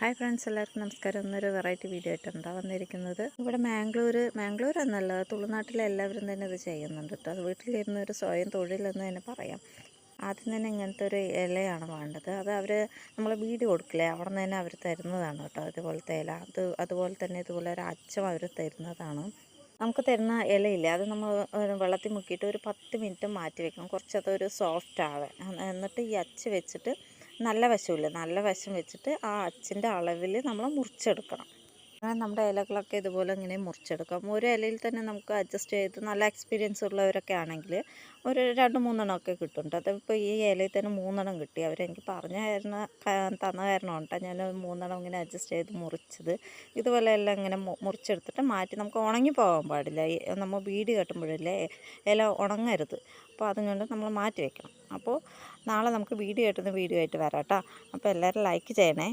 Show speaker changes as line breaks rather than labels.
Hi friends, എല്ലാവർക്കും നമസ്കാരം. ഇന്നൊരു വെറൈറ്റി വീഡിയോ ആയിട്ടാണ് വന്നിരിക്കുന്നത്. ഇവിടെ മാംഗ്ലൂർ എന്നല്ല, തുളുനാട്ടിലെ എല്ലാവരും തന്നെ ഇത് ചെയ്യുന്നുണ്ട് കേട്ടോ. അത് വീട്ടിലിരുന്നൊരു സ്വയം തൊഴിലെന്ന് തന്നെ പറയാം. ആദ്യം തന്നെ ഇങ്ങനത്തെ ഒരു ഇലയാണ് വേണ്ടത്. അത് നമ്മൾ വീട് കൊടുക്കില്ലേ, അവിടെ നിന്ന് തന്നെ അവർ തരുന്നതാണ് കേട്ടോ. അതുപോലത്തെ ഇല അതുപോലെ തന്നെ ഇതുപോലെ ഒരു അച്ചം അവർ തരുന്നതാണ്. നമുക്ക് തരുന്ന ഇലയില്ലേ, അത് നമ്മൾ വെള്ളത്തിൽ മുക്കിയിട്ട് ഒരു 10 മിനിറ്റ് മാറ്റി വെക്കണം, കുറച്ചതൊരു സോഫ്റ്റ് ആവാൻ. എന്നിട്ട് ഈ അച്ച് വെച്ചിട്ട് നല്ല വശം വെച്ചിട്ട് ആ അച്ചിൻ്റെ അളവിൽ നമ്മൾ മുറിച്ചെടുക്കണം. അങ്ങനെ നമ്മുടെ ഇലകളൊക്കെ ഇതുപോലെ ഇങ്ങനെ മുറിച്ചെടുക്കാം. ഒരു ഇലയിൽ തന്നെ നമുക്ക് അഡ്ജസ്റ്റ് ചെയ്ത് നല്ല എക്സ്പീരിയൻസ് ഉള്ളവരൊക്കെ ആണെങ്കിൽ ഒരു 2-3 ഒക്കെ കിട്ടുന്നുണ്ട്. അതിപ്പോൾ ഈ ഇലയിൽ തന്നെ 3 കിട്ടി. അവരെനിക്ക് തന്ന കാരണമാണ് കേട്ടോ ഞാൻ 3 ഇങ്ങനെ അഡ്ജസ്റ്റ് ചെയ്ത് മുറിച്ചത്. ഇതുപോലെ എല്ലാം ഇങ്ങനെ മുറിച്ചെടുത്തിട്ട് മാറ്റി, നമുക്ക് ഉണങ്ങി പോകാൻ പാടില്ല. നമ്മൾ ബീഡി കെട്ടുമ്പോഴല്ലേ ഇല ഉണങ്ങരുത്. അപ്പോൾ അതുകൊണ്ട് നമ്മൾ മാറ്റി വെക്കണം. അപ്പോൾ നാളെ നമുക്ക് ബീഡി കെട്ടുന്ന വീഡിയോ ആയിട്ട് വരാം കേട്ടോ. അപ്പോൾ എല്ലാവരും ലൈക്ക് ചെയ്യണേ.